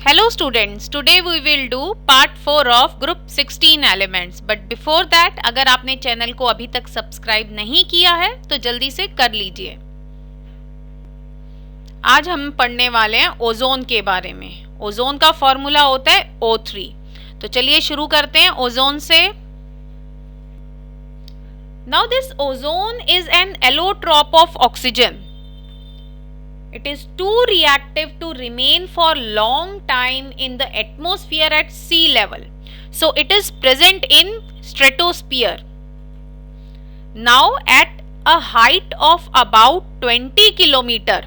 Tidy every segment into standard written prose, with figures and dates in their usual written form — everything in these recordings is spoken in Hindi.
Hello students, today we will do part 4 of group 16 elements. But before that, अगर आपने चैनल को अभी तक सब्सक्राइब नहीं किया है तो जल्दी से कर लीजिए। आज हम पढ़ने वाले हैं ओजोन के बारे में। ओजोन का फॉर्मूला होता है O3। तो चलिए शुरू करते हैं ओजोन से। Now this ozone is an allotrope of oxygen. It is too reactive to remain for long time in the atmosphere at sea level. So it is present in stratosphere. Now at a height of about 20 kilometer,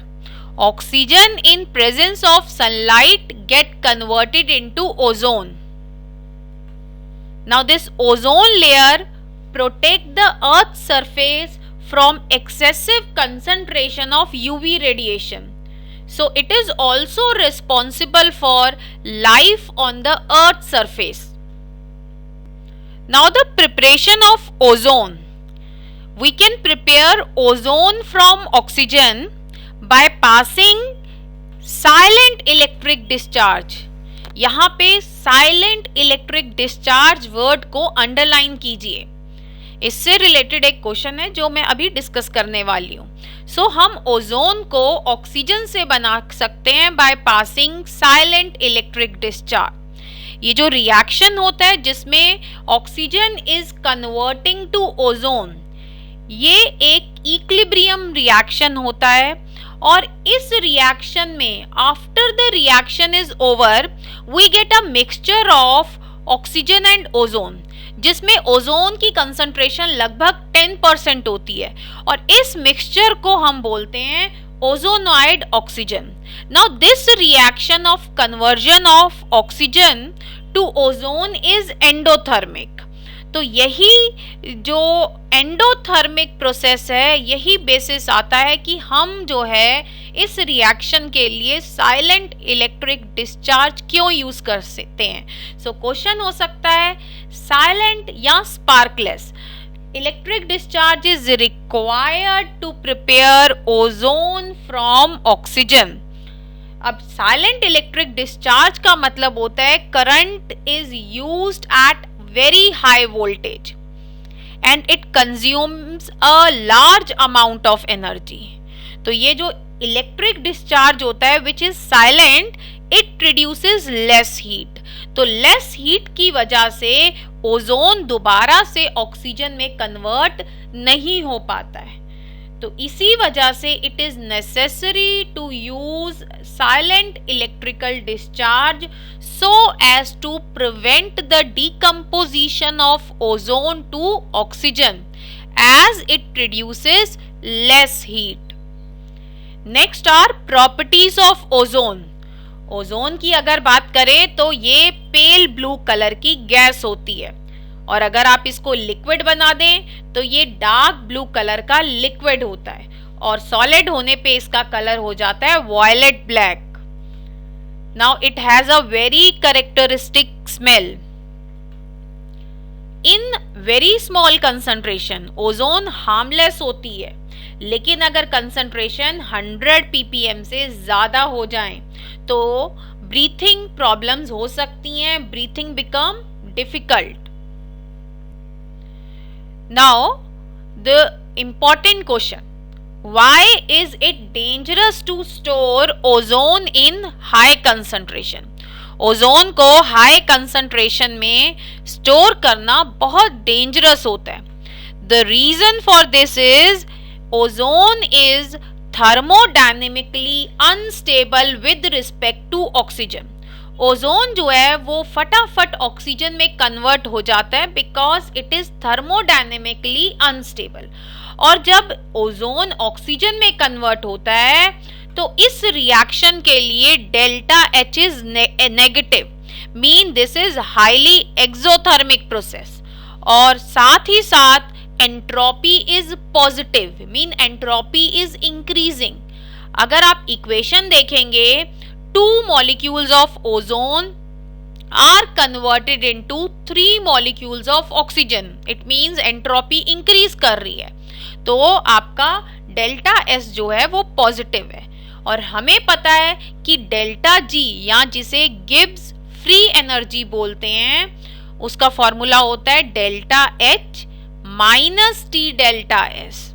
oxygen in presence of sunlight get converted into ozone. Now this ozone layer protect the earth's surface from excessive concentration of UV radiation. So it is also responsible for life on the earth's surface. Now the preparation of ozone. We can prepare ozone from oxygen by passing silent electric discharge. यहाँ पे silent electric discharge word को underline कीजिए। इससे रिलेटेड एक क्वेश्चन है जो मैं अभी डिस्कस करने वाली हूँ। सो हम ओजोन को ऑक्सीजन से बना सकते हैं by passing silent electric discharge. ये जो रिएक्शन होता है जिसमें oxygen is converting to ozone, ये एक इक्विलिब्रियम रिएक्शन होता है और इस रिएक्शन में after the reaction is over we get a mixture of oxygen and ozone, जिसमें ओजोन की कंसंट्रेशन लगभग 10% होती है और इस मिक्सचर को हम बोलते हैं ozonised oxygen. Now this reaction of conversion of oxygen to ozone is endothermic. तो यही जो एंडोथर्मिक प्रोसेस है, यही बेसिस आता है कि हम जो है इस रिएक्शन के लिए साइलेंट इलेक्ट्रिक डिस्चार्ज क्यों यूज कर सकते हैं। सो क्वेश्चन हो सकता है साइलेंट या sparkless electric discharge is required to prepare ozone from oxygen. अब साइलेंट इलेक्ट्रिक डिस्चार्ज का मतलब होता है current is used at very high voltage and it consumes a large amount of energy. तो ये जो इलेक्ट्रिक डिस्चार्ज होता है which is silent, it produces less heat. तो less heat की वजह से ओजोन दोबारा से ऑक्सीजन में कन्वर्ट नहीं हो पाता है। तो इसी वजह से it is necessary to use silent electrical discharge so as to prevent the decomposition of ozone to oxygen as it produces less heat. Next are properties of ozone. Ozone की अगर बात करें तो ये पेल ब्लू कलर की गैस होती है और अगर आप इसको लिक्विड बना दें तो ये डार्क ब्लू कलर का लिक्विड होता है और सॉलिड होने पे इसका कलर हो जाता है violet black. Now it has a very characteristic smell. In very small concentration, ozone harmless होती है, लेकिन अगर कंसंट्रेशन 100 ppm से ज्यादा हो जाए तो ब्रीथिंग प्रॉब्लम्स हो सकती हैं, breathing become difficult. Now the important question, why is it dangerous to store ozone in high concentration? Ozone को हाई कंसंट्रेशन में स्टोर करना बहुत डेंजरस होता है। The reason for this is ozone is thermodynamically unstable with respect to oxygen. Ozone जो है वो फटाफट ऑक्सीजन में कन्वर्ट हो जाता है because it is thermodynamically unstable. और जब ओजोन ऑक्सीजन में कन्वर्ट होता है तो इस रिएक्शन के लिए delta H is negative, mean this is highly exothermic process. और साथ ही साथ entropy is positive, mean entropy is increasing. अगर आप इक्वेशन देखेंगे, 2 molecules of ozone are converted into 3 molecules of oxygen. It means entropy increase कर रही है, तो आपका डेल्टा S जो है वो पॉजिटिव है। और हमें पता है कि डेल्टा जी या जिसे गिब्स फ्री एनर्जी बोलते हैं उसका फॉर्मूला होता है delta H minus T delta S.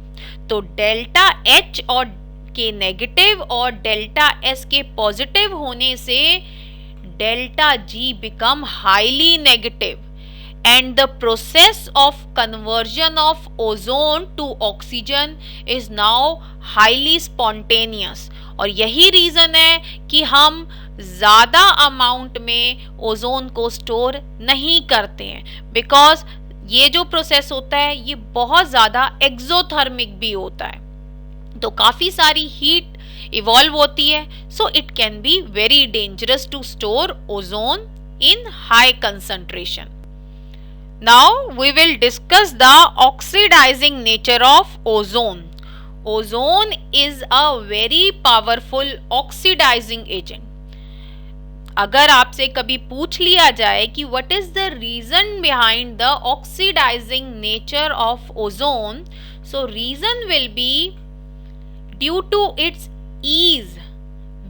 तो डेल्टा एच और के नेगेटिव और डेल्टा एस के पॉजिटिव होने से delta G become highly negative and the process of conversion of ozone to oxygen is now highly spontaneous। और यही रीजन है कि हम ज़्यादा अमाउंट में ओजोन को स्टोर नहीं करते हैं, बिकॉज ये जो प्रोसेस होता है ये बहुत ज़्यादा एक्सोथर्मिक भी होता है, तो काफ़ी सारी हीट इवॉल्व होती है, so it can be very dangerous to store ozone in high concentration. Now we will discuss the oxidizing nature of ozone. Ozone is a very powerful oxidizing agent. अगर आपसे कभी पूछ लिया जाए कि what is the reason behind the oxidizing nature of ozone, so reason will be due to its ease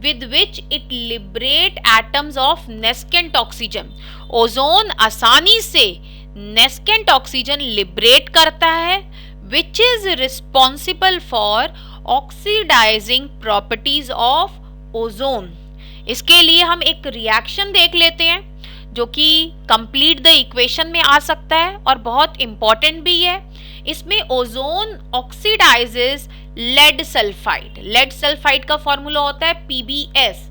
with which it liberate atoms of nascent oxygen. Ozone आसानी से नेस्केंट ऑक्सीजन लिबरेट करता है which is responsible for oxidising properties of ozone. इसके लिए हम एक रिएक्शन देख लेते हैं जो कि कंप्लीट द इक्वेशन में आ सकता है और बहुत इंपॉर्टेंट भी है। इसमें ozone oxidises lead sulphide. Lead sulphide का फॉर्मूला होता है PbS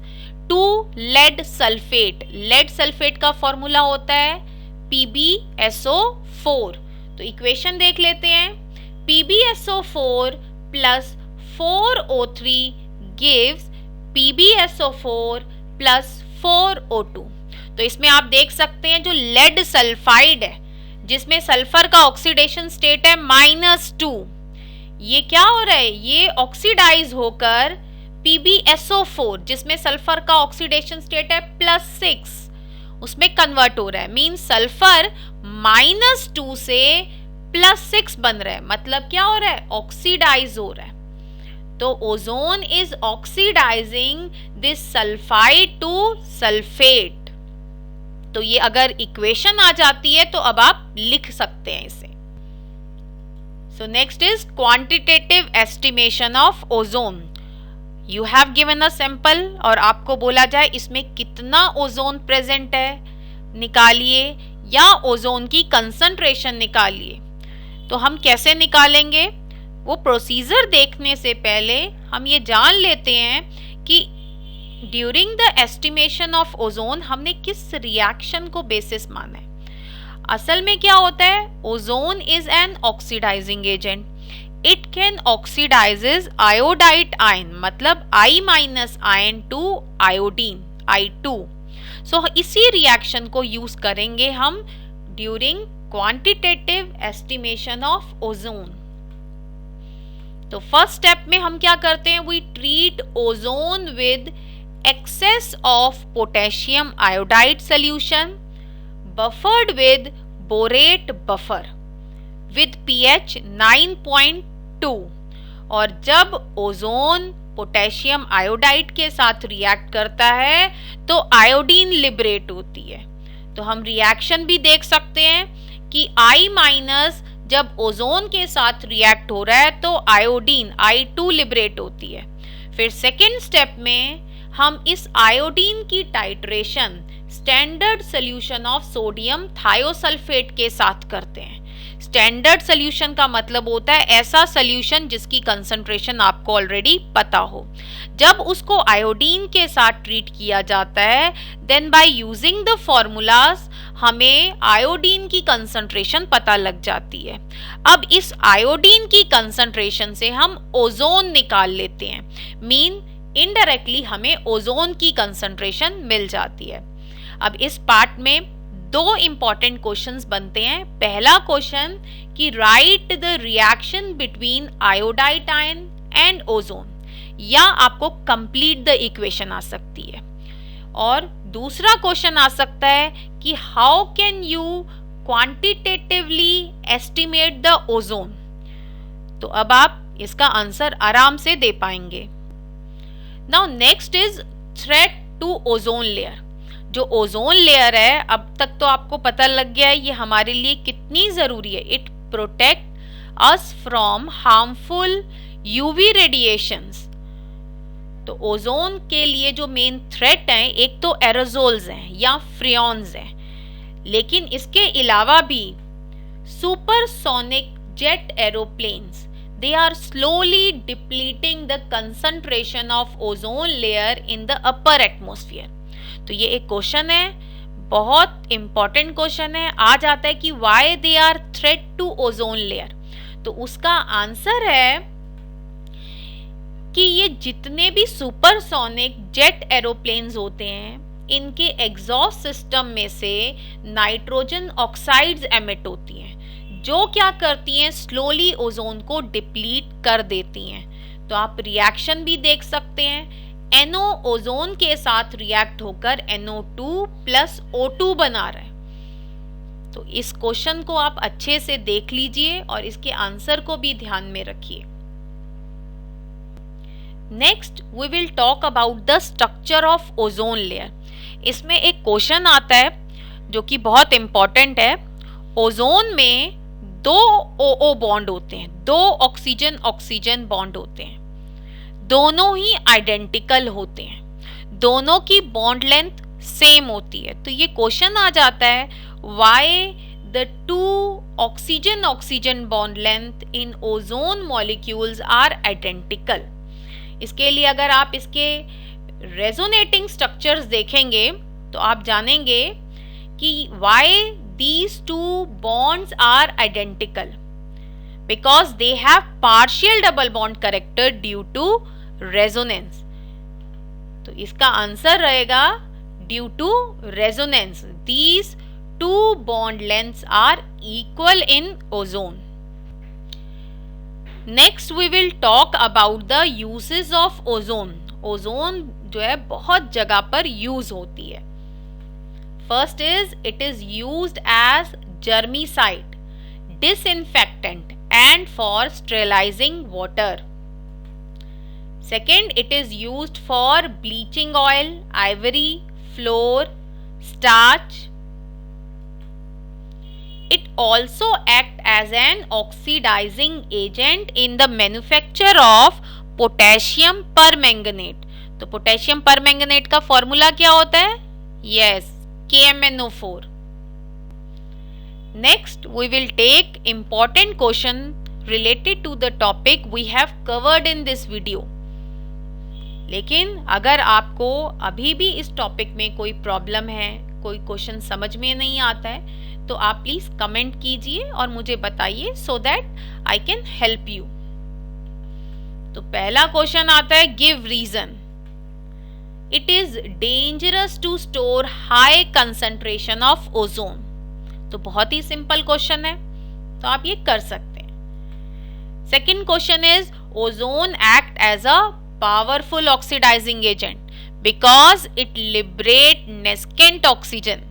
to lead sulphate. Lead sulphate का फॉर्मूला होता है PbSO4। तो इक्वेशन देख लेते हैं, PbSO4 plus 4O3 gives PbSO4 plus 4O2। तो इसमें आप देख सकते हैं जो लेड सल्फाइड है जिसमें सल्फर का ऑक्सीडेशन स्टेट है -2, ये क्या हो रहा है, ये ऑक्सीडाइज होकर PbSO4 जिसमें सल्फर का ऑक्सीडेशन स्टेट है +6 उसमें कन्वर्ट हो रहा है। मीन सल्फर -2 से +6 बन रहा है, मतलब क्या हो रहा है, ऑक्सीडाइज हो रहा है। तो ozone is oxidising this sulphide to sulphate. तो ये अगर इक्वेशन आ जाती है तो अब आप लिख सकते हैं इसे। So next is quantitative estimation of ozone. You have given a sample और आपको बोला जाए इसमें कितना ओजोन प्रेजेंट है निकालिए या ओजोन की कंसंट्रेशन निकालिए। तो हम कैसे निकालेंगे, वो प्रोसीजर देखने से पहले हम ये जान लेते हैं कि during the estimation of ozone हमने किस रिएक्शन को बेसिस माना है। असल में क्या होता है, ozone is an oxidising agent. It can oxidizes iodide ion, मतलब I- ion to iodine I2। So इसी रिएक्शन को यूज करेंगे हम during quantitative estimation of ozone. तो फर्स्ट स्टेप में हम क्या करते हैं, we treat ozone with excess of potassium iodide solution buffered with borate buffer with pH 9.2। और जब ओजोन पोटेशियम आयोडाइड के साथ रिएक्ट करता है तो आयोडीन लिबरेट होती है। तो हम रिएक्शन भी देख सकते हैं कि I- जब ओजोन के साथ रिएक्ट हो रहा है तो आयोडीन I2 लिबरेट होती है। फिर सेकेंड स्टेप में हम इस आयोडीन की titration standard solution of sodium thiosulphate के साथ करते हैं। स्टैंडर्ड सोल्यूशन का मतलब होता है ऐसा सोल्यूशन जिसकी कंसंट्रेशन आपको ऑलरेडी पता हो। जब उसको आयोडीन के साथ ट्रीट किया जाता है then by using the formulas हमें आयोडीन की कंसंट्रेशन पता लग जाती है। अब इस आयोडीन की कंसंट्रेशन से हम ओजोन निकाल लेते हैं, मीन इनडायरेक्टली हमें ओजोन की कंसंट्रेशन मिल जाती है। अब इस पार्ट में दो इंपॉर्टेंट क्वेश्चंस बनते हैं। पहला क्वेश्चन कि right the reaction between iodide ion and ozone, या आपको कंप्लीट द इक्वेशन आ सकती है। और दूसरा क्वेश्चन आ सकता है कि how can you quantitatively estimate the ozone. तो अब आप इसका आंसर आराम से दे पाएंगे। Now next is threat to ozone layer. जो ओजोन लेयर है, अब तक तो आपको पता लग गया है ये हमारे लिए कितनी जरूरी है। It protect us from harmful UV radiations. तो ओजोन के लिए जो मेन थ्रेट हैं, एक तो एरोजोल्स हैं या फ्रियॉन्स हैं, लेकिन इसके अलावा भी supersonic jet aeroplanes, they are slowly depleting the concentration of ozone layer in the upper atmosphere। तो ये एक क्वेश्चन है, बहुत इंपॉर्टेंट क्वेश्चन है। आ जाता है कि why they are threat to ozone layer। तो उसका आंसर है कि ये जितने भी सुपरसोनिक जेट एरोप्लेन्स होते हैं, इनके एग्जॉस्ट सिस्टम में से नाइट्रोजन ऑक्साइड्स एमिट होती हैं, जो क्या करती हैं, स्लोली ओजोन को डिप्लीट कर देती हैं। तो आप रिएक्शन भी देख सकते हैं, NO ओजोन के साथ रिएक्ट होकर NO2 प्लस O2 बना रहा है। तो इस क्वेश्चन को आप अच्छे से देख लीजिए और इसके आंसर को भी ध्यान में रखिए। Next we will talk about the structure of ozone layer. इसमें एक क्वेश्चन आता है जो कि बहुत इंपॉर्टेंट है। ओजोन में 2 OO बॉन्ड होते हैं, 2 ऑक्सीजन ऑक्सीजन बॉन्ड होते हैं, दोनों ही आइडेंटिकल होते हैं, दोनों की बॉन्ड लेंथ सेम होती है। तो ये क्वेश्चन आ जाता है, why the 2 oxygen oxygen bond length in ozone molecules are identical. इसके लिए अगर आप इसके रेजोनेटिंग स्ट्रक्चर्स देखेंगे तो आप जानेंगे कि why these two bonds are identical, because they have partial double bond character due to resonance। तो इसका आंसर रहेगा due to resonance, these two bond lengths are equal in ozone। Next we will talk about the uses of ozone। Ozone जो है बहुत जगह पर यूज होती है। First is it is used as germicide, disinfectant and for sterilizing water। Second, it is used for bleaching oil, ivory, flour, starch। It also act as an oxidizing agent in the manufacture of potassium permanganate। तो पोटेशियम परमैंगनेट का फॉर्मूला क्या होता है? Yes, KMnO4। Next, we will take important question related to the topic we have covered in this video। लेकिन अगर आपको अभी भी इस टॉपिक में कोई प्रॉब्लम है, कोई क्वेश्चन समझ में नहीं आता है, तो आप प्लीज कमेंट कीजिए और मुझे बताइए, so that I can help you. तो पहला क्वेश्चन आता है, give reason. It is dangerous to store high concentration of ozone। तो बहुत ही सिंपल क्वेश्चन है, तो आप ये कर सकते हैं। Second question is, ozone act as a powerful oxidising agent because it liberate nascent oxygen.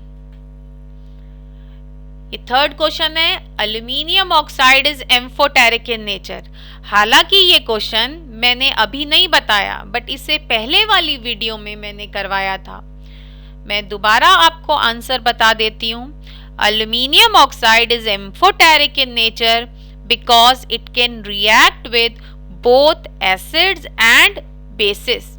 ये थर्ड क्वेश्चन है, aluminium oxide is amphoteric in nature. हालांकि ये क्वेश्चन मैंने अभी नहीं बताया, बट इससे पहले वाली वीडियो में मैंने करवाया था। मैं दोबारा आपको आंसर बता देती हूँ। Aluminium oxide is amphoteric in nature because it can react with both acids and bases.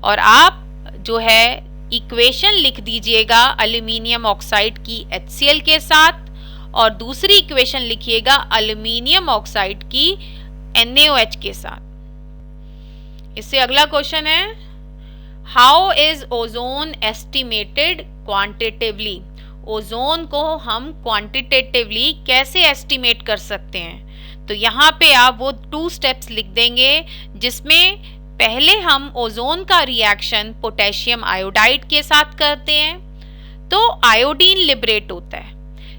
और आप जो है इक्वेशन लिख दीजिएगा एल्यूमिनियम ऑक्साइड की HCl के साथ, और दूसरी इक्वेशन लिखिएगा एल्यूमिनियम ऑक्साइड की NaOH के साथ। इससे अगला क्वेश्चन है, how is ozone estimated quantitatively. Ozone को हम क्वांटिटेटिवली कैसे एस्टिमेट कर सकते हैं? तो यहाँ पे आप वो 2 स्टेप्स लिख देंगे, जिसमें पहले हम ओजोन का रिएक्शन पोटेशियम आयोडाइड के साथ करते हैं तो आयोडीन लिबरेट होता है।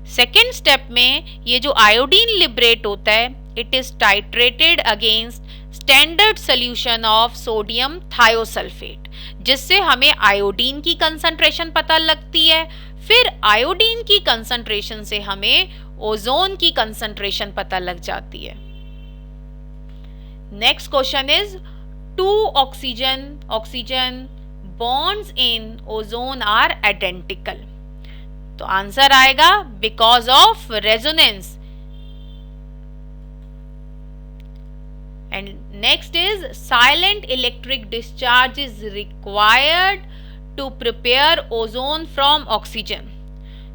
सेकेंड स्टेप में ये जो आयोडीन लिबरेट होता है, it is titrated against standard solution of sodium thiosulphate, जिससे हमें आयोडीन की कंसंट्रेशन पता लगती है। फिर आयोडीन की कंसंट्रेशन से हमें ओजोन की कंसंट्रेशन पता लग जाती है। Next question is, two oxygen bonds in ozone are identical. तो आंसर आएगा because of resonance. And next is silent electric discharge is required to prepare ozone from oxygen.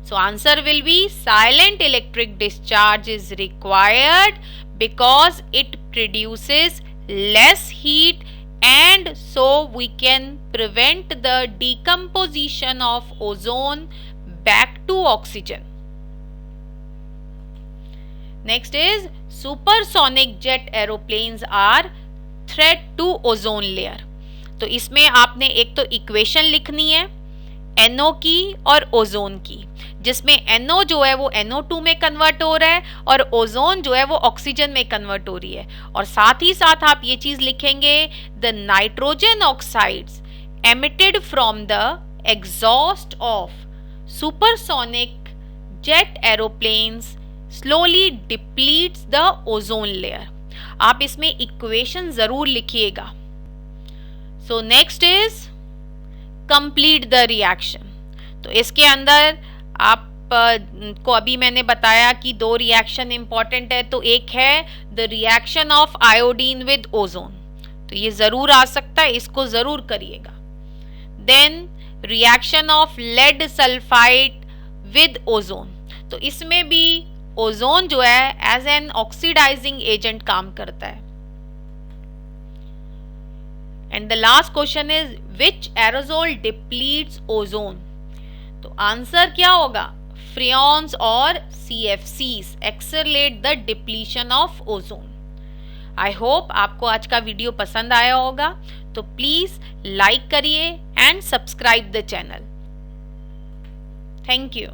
So answer will be silent electric discharge is required because it produces less heat and so we can prevent the decomposition of ozone back to oxygen. Next is supersonic jet aeroplanes are threat to ozone layer. तो इसमें आपने एक तो इक्वेशन लिखनी है NO की और ओजोन की, जिसमें NO जो है वो NO2 में कन्वर्ट हो रहा है और ओजोन जो है वो ऑक्सीजन में कन्वर्ट हो रही है. और साथ ही साथ आप ये चीज लिखेंगे the nitrogen oxides emitted from the exhaust of supersonic jet aeroplanes slowly depletes the ozone layer. आप इसमें इक्वेशन जरूर लिखिएगा. So next is complete the reaction. तो इसके अंदर आप को अभी मैंने बताया कि दो रिएक्शन इंपॉर्टेंट है. तो एक है the reaction of iodine with ozone, तो ये जरूर आ सकता है, इसको जरूर करिएगा. Then reaction of lead sulphide with ozone, तो इसमें भी ओजोन जो है एज एन ऑक्सीडाइजिंग एजेंट काम करता है. And the last question is which aerosol depletes ozone. तो आंसर क्या होगा? फ्रियॉन्स और CFCs accelerate the depletion of ozone. I hope आपको आज का वीडियो पसंद आया होगा, तो प्लीज लाइक करिए and subscribe the channel. Thank you.